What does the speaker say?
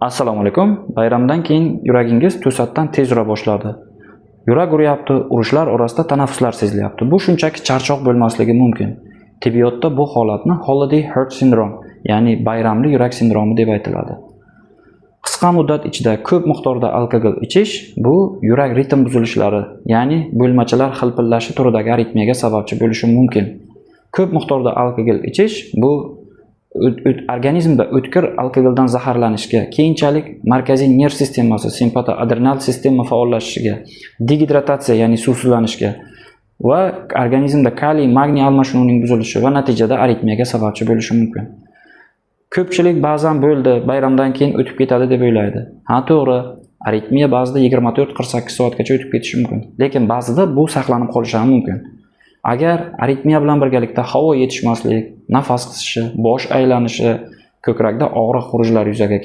Assalomu alaykum. Bayramdan keyin yuragingiz to'satdan tez ura boshladi. Yurak uryapti, urishlar orasida tanaffuslar sezilyapti. Bu shunchaki charchoq bo'lmasligi mumkin. Tibbiyotda bu holatni holiday heart syndrome, ya'ni bayramli yurak sindromi deb aytiladi. Qisqa muddat ichida ko'p miqdorda alkogol ichish bu yurak ritm buzilishlari, ya'ni bo'lmachalar xilpillashi turidagi aritmiyaga sababchi bo'lishi mumkin. Ko'p miqdorda alkogol ichish bu organizmda o'tkir alkogoldan zaharlanishga, keyinchalik markaziy nerv sistemasi, simpatoadrenal sistema faollashishiga, degidratatsiya ya'ni suvsizlanishga va organizmda kaliy, magniy almashinuvining buzilishi va natijada aritmiyaga sababchi bo'lishi mumkin. Ko'pchilik ba'zan bo'ldi, bayramdan keyin o'tib ketadi deb o'ylaydi. Ha, to'g'ri, aritmiya ba'zida 24-48 soatgacha o'tib ketishi mumkin, lekin ba'zida bu saqlanib qolishi ham mumkin. Agar aritmiya bilan birgalikda havo yetishmaslik, nafas qisishi, bosh aylanishi, ko'krakda og'riq xurujlar yuzaga kelsa